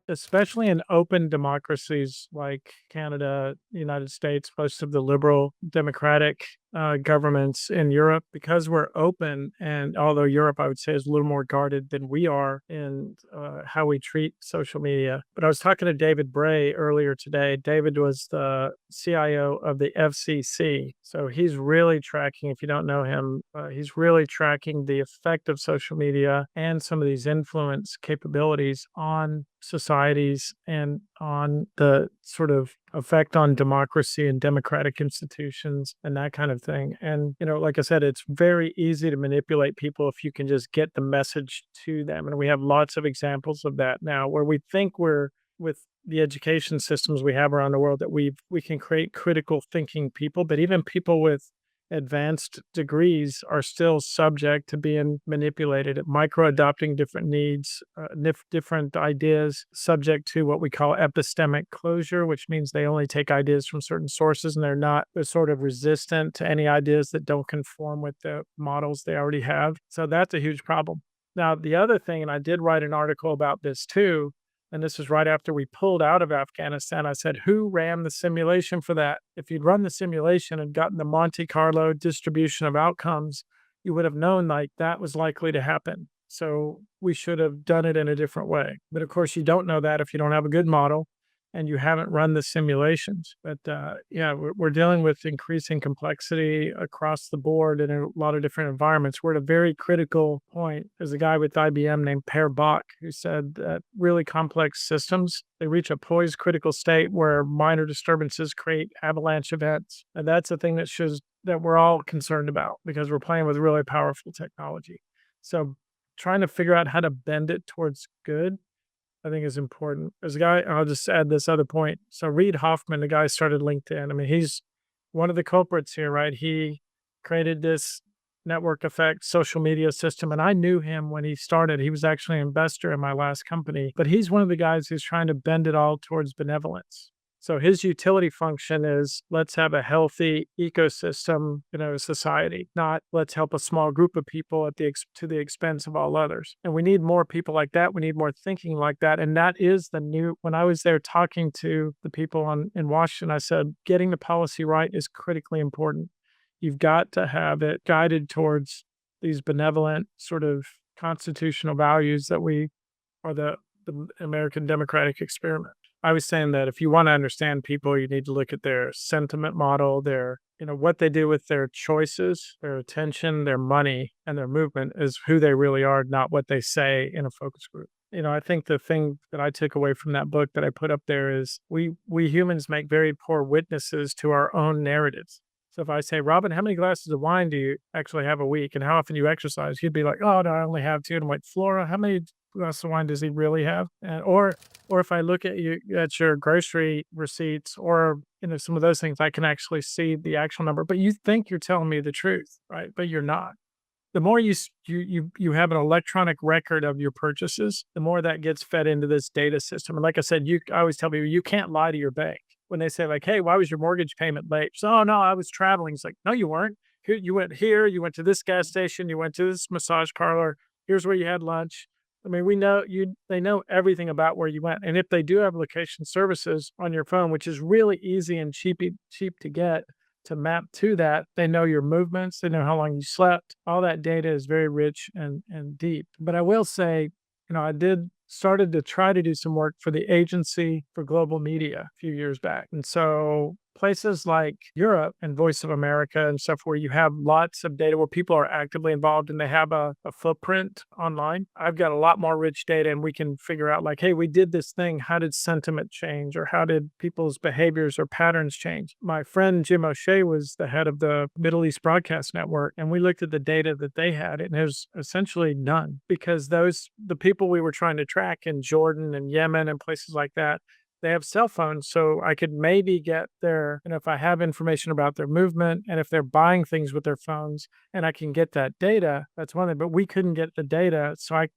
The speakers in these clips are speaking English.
especially in open democracies like Canada, the United States, most of the liberal democratic governments in Europe, because we're open, and although Europe, I would say, is a little more guarded than we are in how we treat social media. But I was talking to David Bray earlier today. David was the CIO of the FCC. So he's really tracking, if you don't know him, he's really tracking the effect of social media and some of these influence capabilities on societies and on the sort of effect on democracy and democratic institutions and that kind of thing. And, like I said, it's very easy to manipulate people if you can just get the message to them. And we have lots of examples of that now where we think we're with the education systems we have around the world that we can create critical thinking people, but even people with advanced degrees are still subject to being manipulated at micro adopting different needs, different ideas, subject to what we call epistemic closure, which means they only take ideas from certain sources and they're sort of resistant to any ideas that don't conform with the models they already have. So that's a huge problem. Now, the other thing, and I did write an article about this too, and this is right after we pulled out of Afghanistan. I said, who ran the simulation for that? If you'd run the simulation and gotten the Monte Carlo distribution of outcomes, you would have known like that was likely to happen. So we should have done it in a different way. But of course, you don't know that if you don't have a good model and you haven't run the simulations. But yeah, we're dealing with increasing complexity across the board in a lot of different environments. We're at a very critical point. There's a guy with IBM named Per Bach who said that really complex systems, they reach a poised critical state where minor disturbances create avalanche events. And that's the thing that we're all concerned about because we're playing with really powerful technology. So trying to figure out how to bend it towards good, I think is important. There's a guy, I'll just add this other point. So Reid Hoffman, the guy started LinkedIn. I mean, he's one of the culprits here, right? He created this network effect social media system. And I knew him when he started. He was actually an investor in my last company, but he's one of the guys who's trying to bend it all towards benevolence. So his utility function is let's have a healthy ecosystem, society, not let's help a small group of people to the expense of all others. And we need more people like that. We need more thinking like that. And that is the new, when I was there talking to the people in Washington, I said, getting the policy right is critically important. You've got to have it guided towards these benevolent sort of constitutional values that we are the American democratic experiment. I was saying that if you want to understand people, you need to look at their sentiment model, what they do with their choices, their attention, their money, and their movement is who they really are, not what they say in a focus group. I think the thing that I took away from that book that I put up there is we humans make very poor witnesses to our own narratives. So if I say, Robin, how many glasses of wine do you actually have a week and how often do you exercise? You'd be like, oh, no, I only have two. And I'm like, Flora, how many glasses of wine does he really have? Or if I look at you at your grocery receipts or some of those things, I can actually see the actual number. But you think you're telling me the truth, right? But you're not. The more you have an electronic record of your purchases, the more that gets fed into this data system. And like I said, I always tell people you can't lie to your bank when they say like, "Hey, why was your mortgage payment late?" So, "Oh no, I was traveling." It's like, "No, you weren't. You went here. You went to this gas station. You went to this massage parlor. Here's where you had lunch." I mean, we know they know everything about where you went. And if they do have location services on your phone, which is really easy and cheap to get to map to that, they know your movements, they know how long you slept. All that data is very rich and deep. But I will say, I did started to try to do some work for the Agency for Global Media a few years back. And so places like Europe and Voice of America and stuff where you have lots of data where people are actively involved and they have a footprint online. I've got a lot more rich data and we can figure out like, hey, we did this thing. How did sentiment change or how did people's behaviors or patterns change? My friend Jim O'Shea was the head of the Middle East Broadcast Network and we looked at the data that they had and there's essentially none because the people we were trying to track in Jordan and Yemen and places like that, they have cell phones, so I could maybe get if I have information about their movement and if they're buying things with their phones and I can get that data, that's one thing, but we couldn't get the data. So I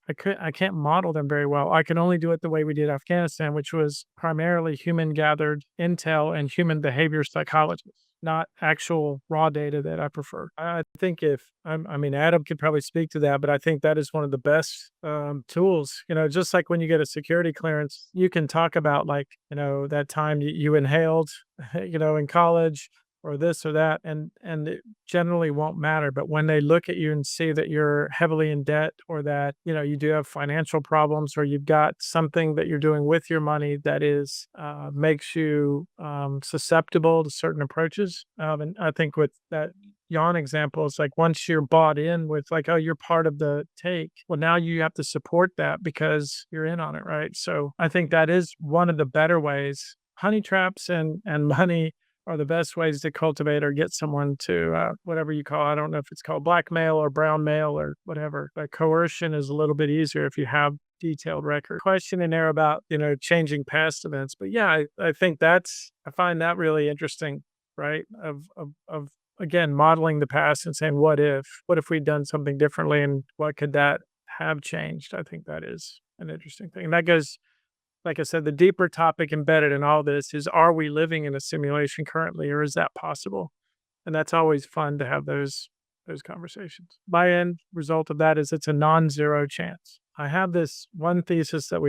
can't model them very well. I can only do it the way we did Afghanistan, which was primarily human gathered intel and human behavior psychologists. not actual raw data that I prefer. I think I mean, Adam could probably speak to that, but I think that is one of the best tools. Just like when you get a security clearance, you can talk about like that time you inhaled, in college or this or that, and it generally won't matter. But when they look at you and see that you're heavily in debt, or that you do have financial problems, or you've got something that you're doing with your money that is makes you susceptible to certain approaches. And I think with that Jan example, it's like once you're bought in with like, oh, you're part of the take. Well, now you have to support that because you're in on it, right? So I think that is one of the better ways. Honey traps and money are the best ways to cultivate or get someone to whatever you call. I don't know if it's called blackmail or brown mail or whatever, but coercion is a little bit easier if you have detailed record. Question in there about changing past events, but yeah, I think I find that really interesting, right? Of again modeling the past and saying what if we'd done something differently, and what could that have changed? I think that is an interesting thing, and that goes, like I said, the deeper topic embedded in all this is, are we living in a simulation currently, or is that possible? And that's always fun to have those conversations. My end result of that is it's a non-zero chance. I have this one thesis that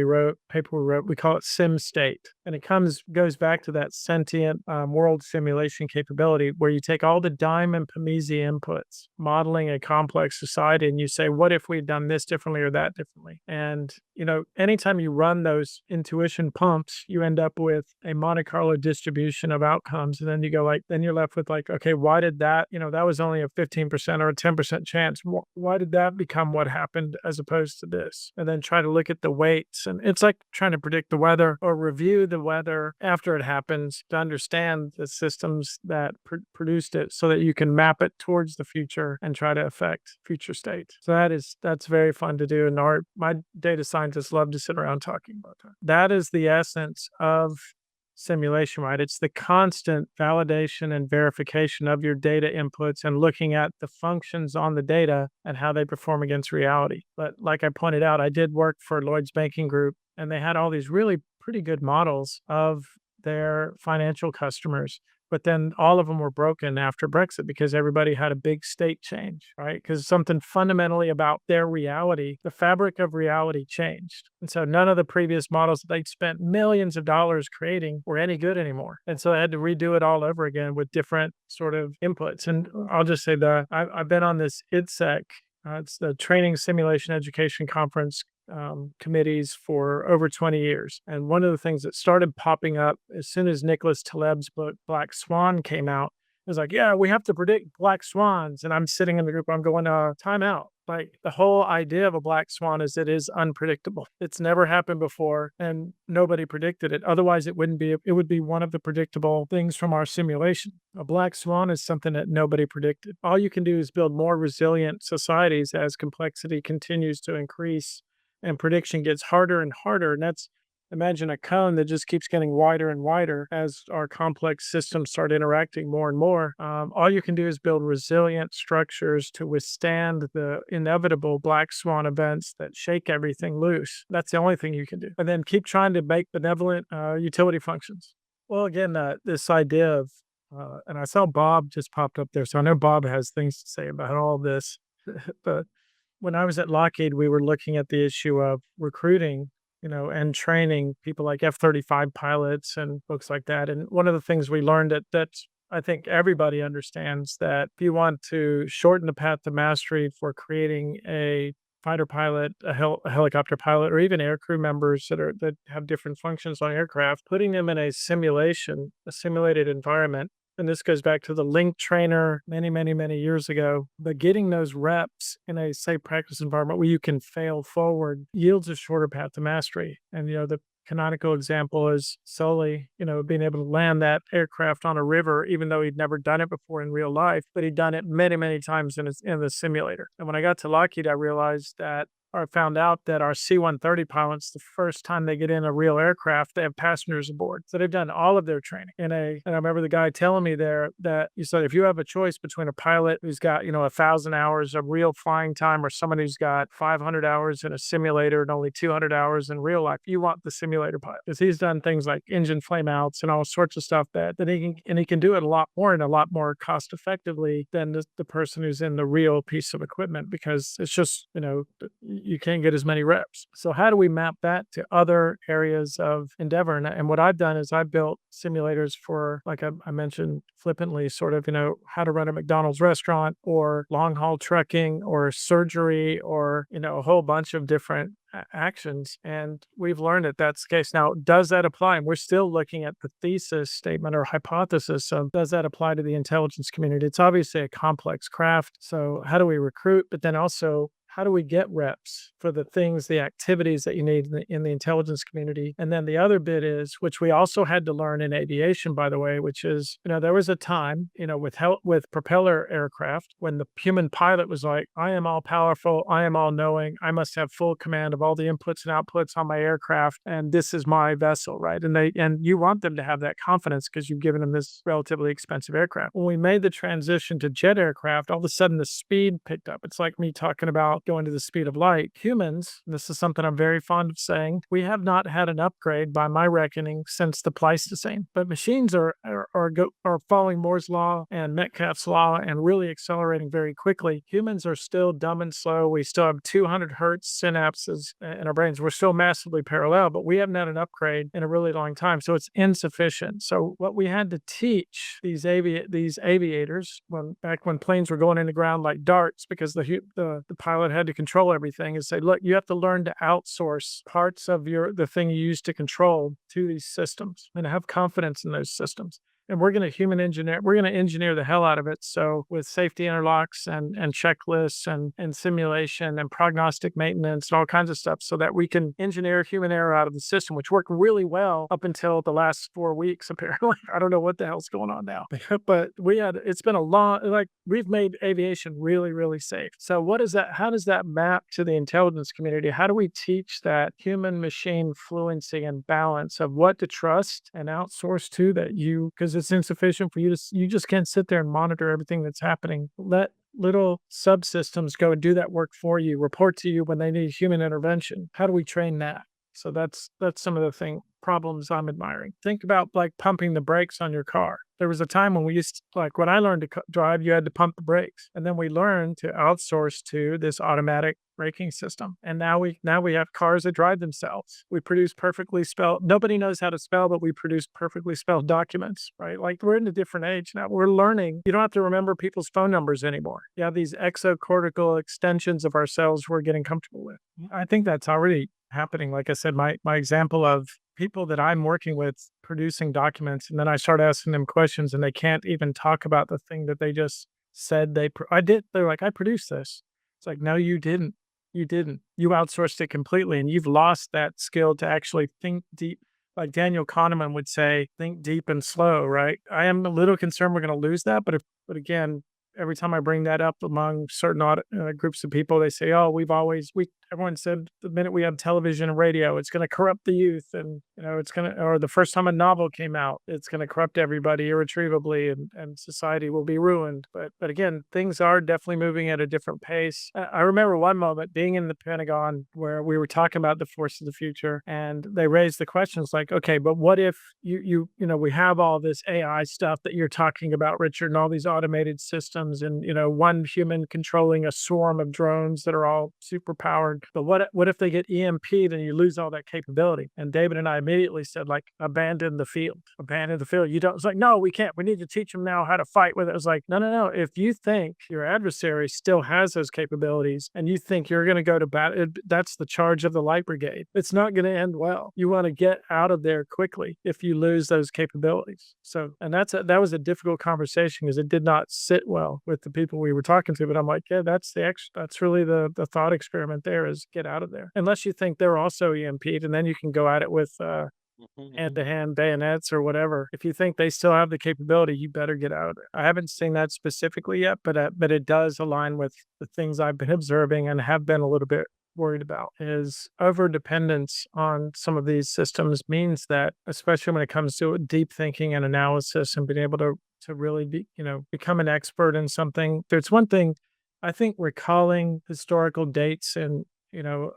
paper we wrote, we call it sim state. And it goes back to that sentient world simulation capability where you take all the dime and Pamisi inputs, modeling a complex society, and you say, what if we'd done this differently or that differently? And, anytime you run those intuition pumps, you end up with a Monte Carlo distribution of outcomes. And then then you're left with like, okay, why did that, that was only a 15% or a 10% chance. Why did that become what happened as opposed to this? And then try to look at the weights. And it's like trying to predict the weather or review the weather after it happens to understand the systems that produced it, so that you can map it towards the future and try to affect future state. So that's very fun to do. And my data scientists love to sit around talking about that. That is the essence of simulation, right? It's the constant validation and verification of your data inputs and looking at the functions on the data and how they perform against reality. But like I pointed out, I did work for Lloyd's Banking Group, and they had all these really pretty good models of their financial customers. But then all of them were broken after Brexit because everybody had a big state change, right? Because something fundamentally about their reality, the fabric of reality changed. And so none of the previous models that they'd spent millions of dollars creating were any good anymore. And so they had to redo it all over again with different sort of inputs. And I'll just say that I've been on this IDSEC, it's the Training Simulation Education Conference committees for over 20 years. And one of the things that started popping up as soon as Nicholas Taleb's book Black Swan came out, it was like, yeah, we have to predict black swans. And I'm sitting in the group, I'm going, time out. Like, the whole idea of a black swan is it is unpredictable. It's never happened before and nobody predicted it. Otherwise, it would be one of the predictable things from our simulation. A black swan is something that nobody predicted. All you can do is build more resilient societies as complexity continues to increase and prediction gets harder and harder. And imagine a cone that just keeps getting wider and wider as our complex systems start interacting more and more. All you can do is build resilient structures to withstand the inevitable black swan events that shake everything loose. That's the only thing you can do. And then keep trying to make benevolent utility functions. Well, again, this idea of, and I saw Bob just popped up there, so I know Bob has things to say about all this. But when I was at Lockheed, we were looking at the issue of recruiting, and training people like F-35 pilots and folks like that. And one of the things we learned that I think everybody understands, that if you want to shorten the path to mastery for creating a fighter pilot, a helicopter pilot, or even aircrew members that have different functions on aircraft, putting them in a simulated environment. And this goes back to the link trainer many, many, many years ago. But getting those reps in a safe practice environment where you can fail forward yields a shorter path to mastery. And, the canonical example is Sully, being able to land that aircraft on a river, even though he'd never done it before in real life, but he'd done it many, many times in the simulator. And when I got to Lockheed, I realized that are found out that our C-130 pilots, the first time they get in a real aircraft, they have passengers aboard. So they've done all of their training and I remember the guy telling me there that he said, if you have a choice between a pilot who's got, 1,000 hours of real flying time or someone who's got 500 hours in a simulator and only 200 hours in real life, you want the simulator pilot because he's done things like engine flame outs and all sorts of stuff that he can do it a lot more and a lot more cost effectively than the person who's in the real piece of equipment because it's just, you can't get as many reps. So how do we map that to other areas of endeavor? And what I've done is I built simulators for, like I mentioned flippantly, sort of, how to run a McDonald's restaurant or long haul trucking or surgery or, a whole bunch of different actions. And we've learned that that's the case. Now, does that apply? And we're still looking at the thesis statement or hypothesis of does that apply to the intelligence community? It's obviously a complex craft. So how do we recruit? But then also, how do we get reps for the things, the activities that you need in the intelligence community? And then the other bit is, which we also had to learn in aviation, by the way, which is, there was a time, with propeller aircraft when the human pilot was like, I am all powerful, I am all knowing, I must have full command of all the inputs and outputs on my aircraft, and this is my vessel, right? And you want them to have that confidence because you've given them this relatively expensive aircraft. When we made the transition to jet aircraft, all of a sudden the speed picked up. It's like me talking about going to the speed of light. Humans, this is something I'm very fond of saying, we have not had an upgrade by my reckoning since the Pleistocene. But machines are following Moore's law and Metcalfe's law and really accelerating very quickly. Humans are still dumb and slow. We still have 200 hertz synapses in our brains. We're still massively parallel, but we haven't had an upgrade in a really long time. So it's insufficient. So what we had to teach these aviators back when planes were going into ground like darts, because the pilot had to control everything, is say, look, you have to learn to outsource parts of the thing you use to control to these systems and have confidence in those systems. And we're going to engineer the hell out of it. So with safety interlocks and checklists and simulation and prognostic maintenance and all kinds of stuff so that we can engineer human error out of the system, which worked really well up until the last 4 weeks, apparently. I don't know what the hell's going on now, but it's been a long, we've made aviation really, really safe. So how does that map to the intelligence community? How do we teach that human machine fluency and balance of what to trust and outsource to because it's insufficient for you just can't sit there and monitor everything that's happening. Let little subsystems go and do that work for you, report to you when they need human intervention. How do we train that? So that's some of the problems I'm admiring. Think about like pumping the brakes on your car. There was a time when when I learned to drive, you had to pump the brakes. And then we learned to outsource to this automatic braking system. And now we have cars that drive themselves. We produce perfectly spelled, nobody knows how to spell, but we produce perfectly spelled documents, right? Like we're in a different age now. We're learning. You don't have to remember people's phone numbers anymore. You have these exocortical extensions of ourselves we're getting comfortable with. I think that's already happening. Like I said, my example of people that I'm working with producing documents, and then I start asking them questions and they can't even talk about the thing that they just said I did. They're like, I produced this. It's like, no, you didn't. You didn't. You outsourced it completely and you've lost that skill to actually think deep. Like Daniel Kahneman would say, think deep and slow, right? I am a little concerned we're going to lose that. But again, every time I bring that up among certain groups of people, they say, oh, everyone said the minute we have television and radio, it's going to corrupt the youth. And, or the first time a novel came out, it's going to corrupt everybody irretrievably and society will be ruined. But again, things are definitely moving at a different pace. I remember one moment being in the Pentagon where we were talking about the force of the future and they raised the questions like, okay, but what if we have all this AI stuff that you're talking about, Richard, and all these automated systems and, one human controlling a swarm of drones that are all super powered. But what if they get EMP'd and you lose all that capability? And David and I immediately said, like, abandon the field. Abandon the field. It's like, no, we can't. We need to teach them now how to fight with it. It's like, no. If you think your adversary still has those capabilities and you think you're going to go to battle, that's the charge of the light brigade. It's not going to end well. You want to get out of there quickly if you lose those capabilities. So, and that was a difficult conversation because it did not sit well with the people we were talking to. But I'm like, yeah, that's really the thought experiment there is get out of there. Unless you think they're also EMP'd and then you can go at it with hand-to-hand bayonets or whatever. If you think they still have the capability, you better get out of there. I haven't seen that specifically yet, but it does align with the things I've been observing and have been a little bit worried about is over dependence on some of these systems means that, especially when it comes to deep thinking and analysis and being able to really be, become an expert in something. There's one thing I think recalling historical dates and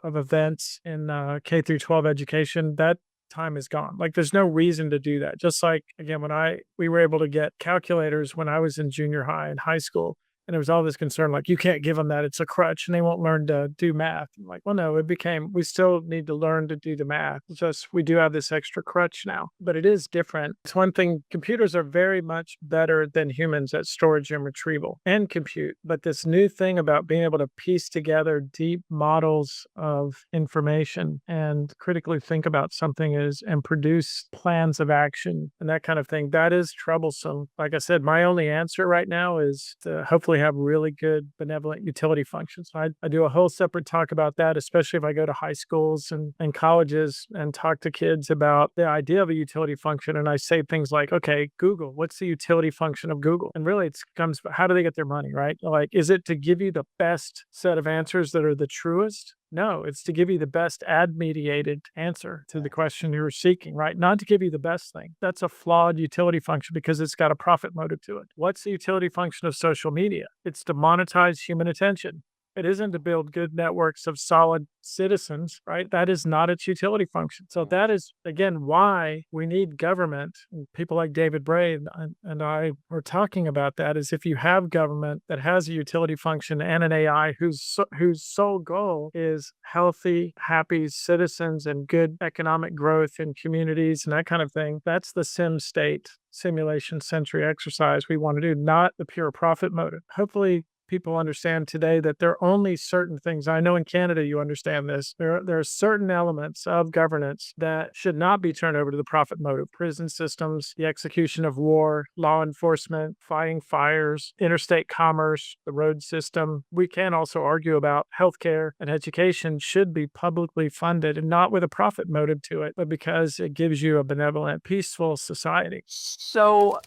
of events in K through 12 education, that time is gone. Like there's no reason to do that. Just like again, when we were able to get calculators when I was in junior high and high school, and there was all this concern, like you can't give them that; it's a crutch, and they won't learn to do math. I'm like, well, no, it became we still need to learn to do the math. It's just we do have this extra crutch now, but it is different. It's one thing. Computers are very much better than humans at storage and retrieval and compute. But this new thing about being able to piece together deep models of information and critically think about something is and produce plans of action and that kind of thing, that is troublesome. Like I said, my only answer right now is to hopefully have really good benevolent utility functions. I do a whole separate talk about that, especially if I go to high schools and colleges and talk to kids about the idea of a utility function. And I say things like, okay, Google, what's the utility function of Google? And really it comes, how do they get their money, right? Like, is it to give you the best set of answers that are the truest? No, it's to give you the best ad mediated answer to the question you're seeking, right? Not to give you the best thing. That's a flawed utility function because it's got a profit motive to it. What's the utility function of social media? It's to monetize human attention. It isn't to build good networks of solid citizens, right? That is not its utility function. So that is, again, why we need government. And people like David Bray and I were talking about that is if you have government that has a utility function and an AI whose sole goal is healthy, happy citizens and good economic growth in communities and that kind of thing, that's the sim state simulation century exercise we want to do, not the pure profit motive. Hopefully, people understand today that there are only certain things. I know in Canada you understand this. There are certain elements of governance that should not be turned over to the profit motive. Prison systems, the execution of war, law enforcement, fighting fires, interstate commerce, the road system. We can also argue about healthcare and education should be publicly funded and not with a profit motive to it, but because it gives you a benevolent, peaceful society. So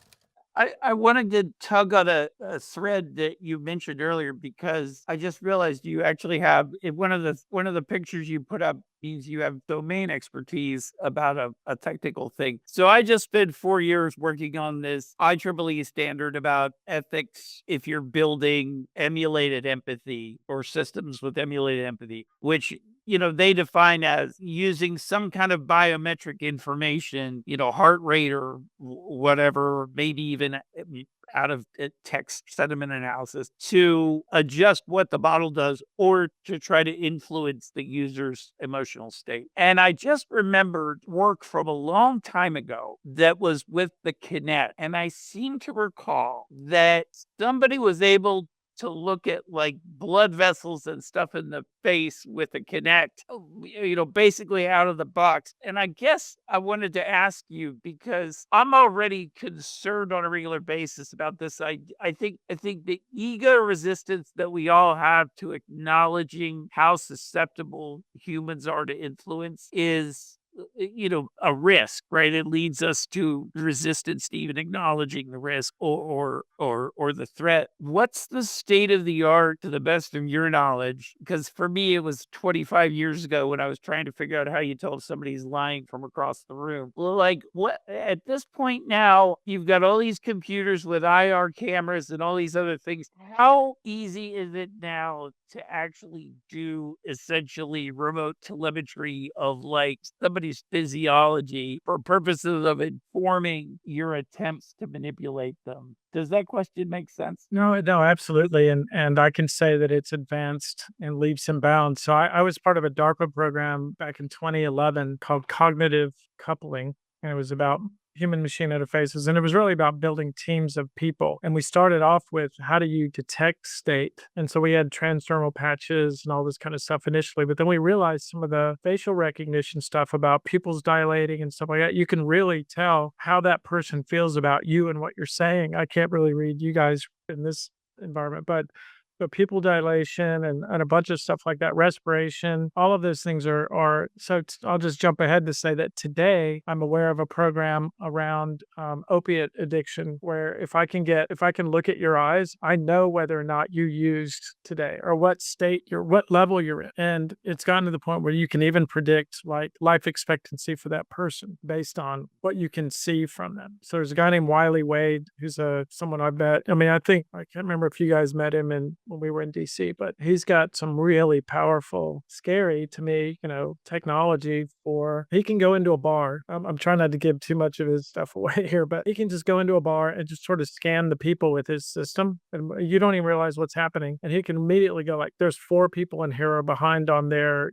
I wanted to tug on a thread that you mentioned earlier because I just realized you actually have one of the pictures you put up means you have domain expertise about a technical thing. So I just spent 4 years working on this IEEE standard about ethics if you're building emulated empathy or systems with emulated empathy, which they define as using some kind of biometric information, heart rate or whatever, maybe even out of text sentiment analysis to adjust what the model does or to try to influence the user's emotional state. And I just remembered work from a long time ago that was with the Kinect. And I seem to recall that somebody was able to look at like blood vessels and stuff in the face with a Kinect, basically out of the box. And I guess I wanted to ask you because I'm already concerned on a regular basis about this. I think the ego resistance that we all have to acknowledging how susceptible humans are to influence is a risk, right? It leads us to resistance to even acknowledging the risk or the threat. What's the state of the art to the best of your knowledge? Because for me, it was 25 years ago when I was trying to figure out how you tell somebody's lying from across the room. Well, like what at this point now, you've got all these computers with IR cameras and all these other things. How easy is it now to actually do essentially remote telemetry of like somebody's physiology for purposes of informing your attempts to manipulate them? Does that question make sense? No, absolutely, and I can say that it's advanced in leaps and bounds. So I was part of a DARPA program back in 2011 called Cognitive Coupling, and it was about human machine interfaces, and it was really about building teams of people. And we started off with how do you detect state? And so we had transdermal patches and all this kind of stuff initially, but then we realized some of the facial recognition stuff about pupils dilating and stuff like that. You can really tell how that person feels about you and what you're saying. I can't really read you guys in this environment, but but pupil dilation and a bunch of stuff like that, respiration, all of those things are so I'll just jump ahead to say that today I'm aware of a program around opiate addiction where if I can look at your eyes, I know whether or not you used today or what level you're in. And it's gotten to the point where you can even predict like life expectancy for that person based on what you can see from them. So there's a guy named Wiley Wade who's someone I met. I mean, I can't remember if you guys met him when we were in DC, but he's got some really powerful, scary to me, technology for he can go into a bar. I'm trying not to give too much of his stuff away here, but he can just go into a bar and just sort of scan the people with his system, and you don't even realize what's happening. And he can immediately go like, "There's 4 people in here are behind on their,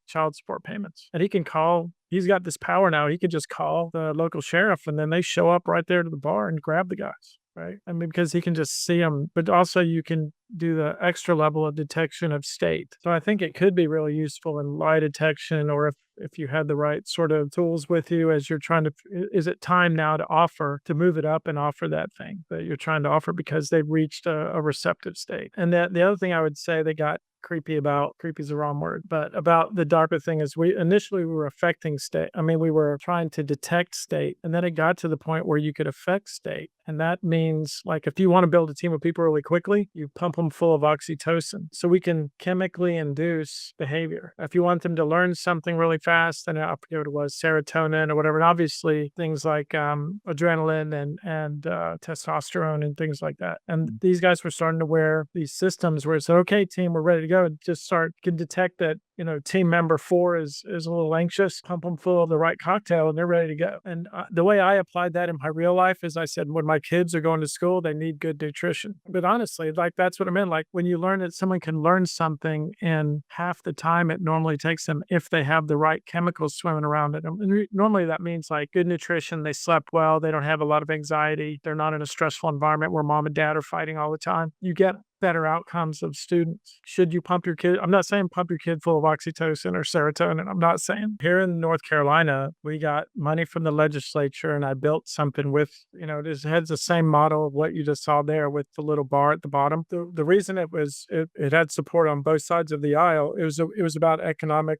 child support payments," and he can call. He's got this power now. He could just call the local sheriff, and then they show up right there to the bar and grab the guys. Right. I mean, because he can just see them, but also you can do the extra level of detection of state. So I think it could be really useful in lie detection, or if you had the right sort of tools with you as you're trying to, is it time now to move it up and offer that thing that you're trying to offer because they've reached a receptive state. And that the other thing I would say they got creepy is the wrong word, but about the DARPA thing is we were affecting state. I mean, we were trying to detect state, and then it got to the point where you could affect state. And that means like if you want to build a team of people really quickly, you pump them full of oxytocin so we can chemically induce behavior. If you want them to learn something really fast, then I forget what it was, serotonin or whatever. And obviously things like adrenaline and testosterone and things like that. And these guys were starting to wear these systems where it's okay, team, we're ready to go. And just can detect that team member 4 is a little anxious, pump them full of the right cocktail, and they're ready to go. And the way I applied that in my real life is I said, when my kids are going to school, they need good nutrition. But honestly, like that's what I meant. Like when you learn that someone can learn something in half the time it normally takes them if they have the right chemicals swimming around it. And normally that means like good nutrition, they slept well, they don't have a lot of anxiety, they're not in a stressful environment where mom and dad are fighting all the time. You get better outcomes of students. Should you pump your kid? I'm not saying pump your kid full of oxytocin or serotonin. I'm not saying. Here in North Carolina, we got money from the legislature and I built something with, it has the same model of what you just saw there with the little bar at the bottom. The reason it had support on both sides of the aisle, it was about economic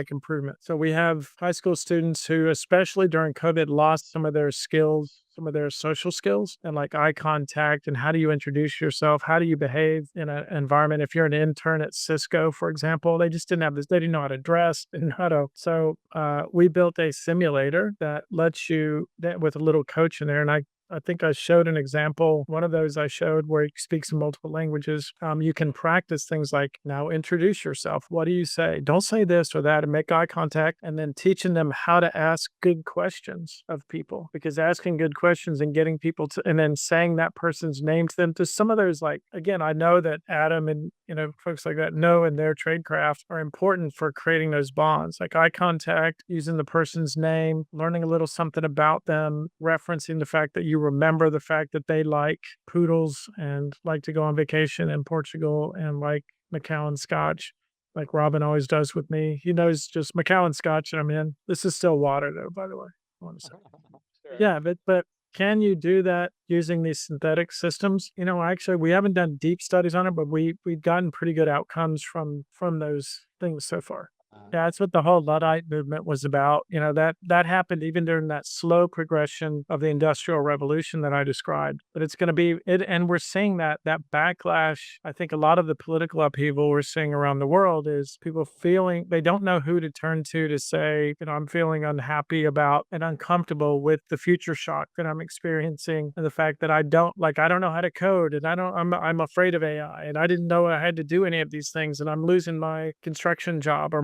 improvement. So we have high school students who, especially during COVID, lost some of their skills, some of their social skills and like eye contact and how do you introduce yourself? How do you behave in an environment? If you're an intern at Cisco, for example, they just didn't have this. They didn't know how to dress, didn't know how to. So we built a simulator that lets you with a little coach in there. And I think I showed an example, one of those I showed where he speaks in multiple languages. You can practice things like now introduce yourself. What do you say? Don't say this or that and make eye contact. And then teaching them how to ask good questions of people, because asking good questions and getting people to, and then saying that person's name to them, to some of those, like, again, I know that Adam and, folks like that know in their trade craft are important for creating those bonds, like eye contact, using the person's name, learning a little something about them, referencing the fact that you remember the fact that they like poodles and like to go on vacation in Portugal and like Macallan Scotch, like Robin always does with me. He knows just Macallan Scotch and I'm in. This is still water though, by the way. I want to say. Sure. Yeah, but can you do that using these synthetic systems? Actually, we haven't done deep studies on it, but we've gotten pretty good outcomes from those things so far. Yeah, that's what the whole Luddite movement was about. That happened even during that slow progression of the Industrial Revolution that I described. But it's going to be it, and we're seeing that backlash. I think a lot of the political upheaval we're seeing around the world is people feeling they don't know who to turn to say, I'm feeling unhappy about and uncomfortable with the future shock that I'm experiencing, and the fact that I don't know how to code, and I'm afraid of AI, and I didn't know I had to do any of these things, and I'm losing my construction job or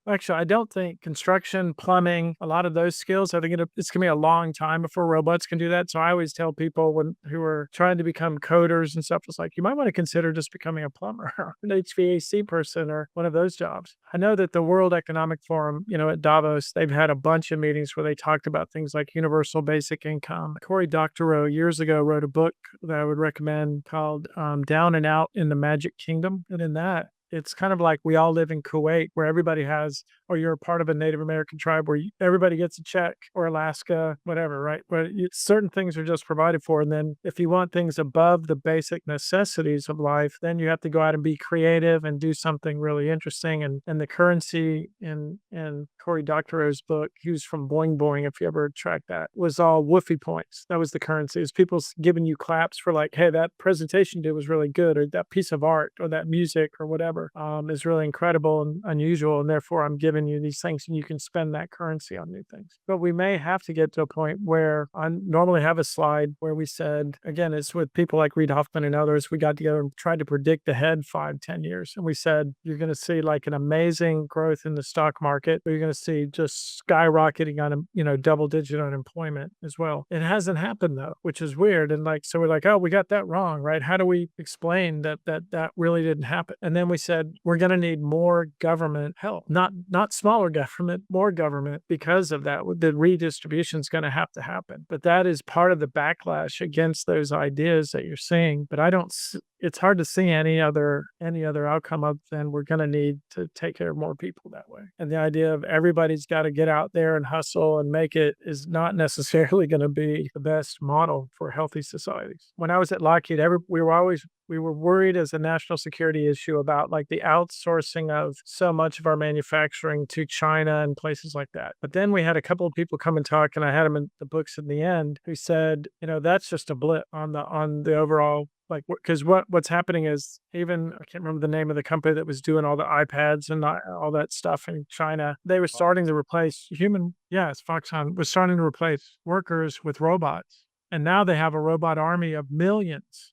actually, I don't think construction, plumbing, a lot of those skills, I think it's going to be a long time before robots can do that. So I always tell people who are trying to become coders and stuff, it's like, you might want to consider just becoming a plumber or an HVAC person or one of those jobs. I know that the World Economic Forum, at Davos, they've had a bunch of meetings where they talked about things like universal basic income. Cory Doctorow years ago wrote a book that I would recommend called Down and Out in the Magic Kingdom. And in that, it's kind of like we all live in Kuwait where everybody has, or you're a part of a Native American tribe where everybody gets a check, or Alaska, whatever, right? But certain things are just provided for. And then if you want things above the basic necessities of life, then you have to go out and be creative and do something really interesting. And the currency in Cory Doctorow's book, he was from Boing Boing, if you ever track that, was all woofy points. That was the currency. It was people giving you claps for like, hey, that presentation did was really good, or that piece of art, or that music, or whatever, is really incredible and unusual. And therefore, I'm giving you these things, and you can spend that currency on new things. But we may have to get to a point where I normally have a slide where we said, again, it's with people like Reid Hoffman and others, we got together and tried to predict ahead 5-10 years. And we said, you're going to see like an amazing growth in the stock market, but you're going to see just skyrocketing on, double digit unemployment as well. It hasn't happened though, which is weird. And like, so we're like, oh, we got that wrong, right? How do we explain that really didn't happen? And then we said, we're going to need more government help, not smaller government, more government. Because of that, the redistribution is going to happen. But that is part of the backlash against those ideas that you're seeing. But it's hard to see any other outcome other than we're going to need to take care of more people that way. And the idea of everybody's got to get out there and hustle and make it is not necessarily going to be the best model for healthy societies. When I was at Lockheed, we were worried as a national security issue about like the outsourcing of so much of our manufacturing to China and places like that. But then we had a couple of people come and talk, and I had them in the books in the end, who said, that's just a blip on the overall. Like, because what's happening is, even I can't remember the name of the company that was doing all the iPads and all that stuff in China. They were starting to replace Foxconn was starting to replace workers with robots, and now they have a robot army of millions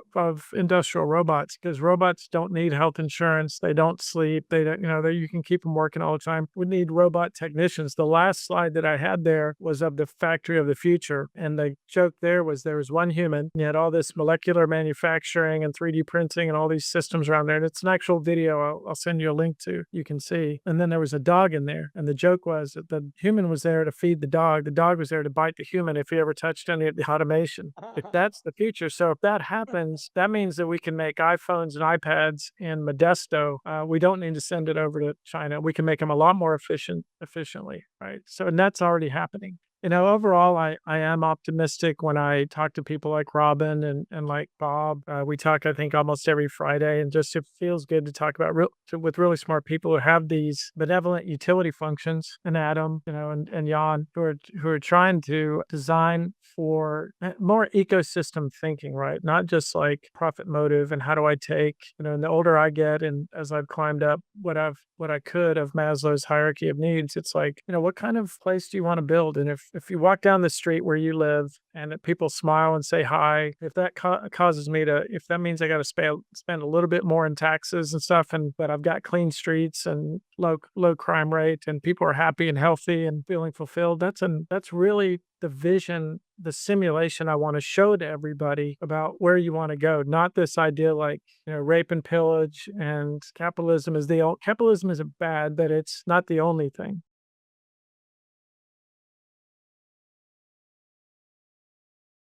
of industrial robots, because robots don't need health insurance. They don't sleep. They don't, you can keep them working all the time. We need robot technicians. The last slide that I had there was of the factory of the future. And the joke there was one human. You had all this molecular manufacturing and 3D printing and all these systems around there. And it's an actual video I'll send you a link to. You can see. And then there was a dog in there. And the joke was that the human was there to feed the dog. The dog was there to bite the human if he ever touched any of the automation. If that's the future. So if that happens, that means that we can make iPhones and iPads in Modesto. We don't need to send it over to China. We can make them a lot more efficiently, right? So, and that's already happening. Overall, I am optimistic when I talk to people like Robin and like Bob. We talk, I think, almost every Friday, and just it feels good to talk about with really smart people who have these benevolent utility functions, and Adam, and Jan, who are trying to design for more ecosystem thinking, right? Not just like profit motive and how do I take, and the older I get, and as I've climbed up what I could of Maslow's hierarchy of needs, it's like, what kind of place do you want to build? And if you walk down the street where you live and people smile and say hi, if that causes me to, if that means I got to spend a little bit more in taxes and stuff, but I've got clean streets and low crime rate, and people are happy and healthy and feeling fulfilled, that's really the vision, the simulation I want to show to everybody about where you want to go. Not this idea like, rape and pillage and capitalism isn't bad, but it's not the only thing.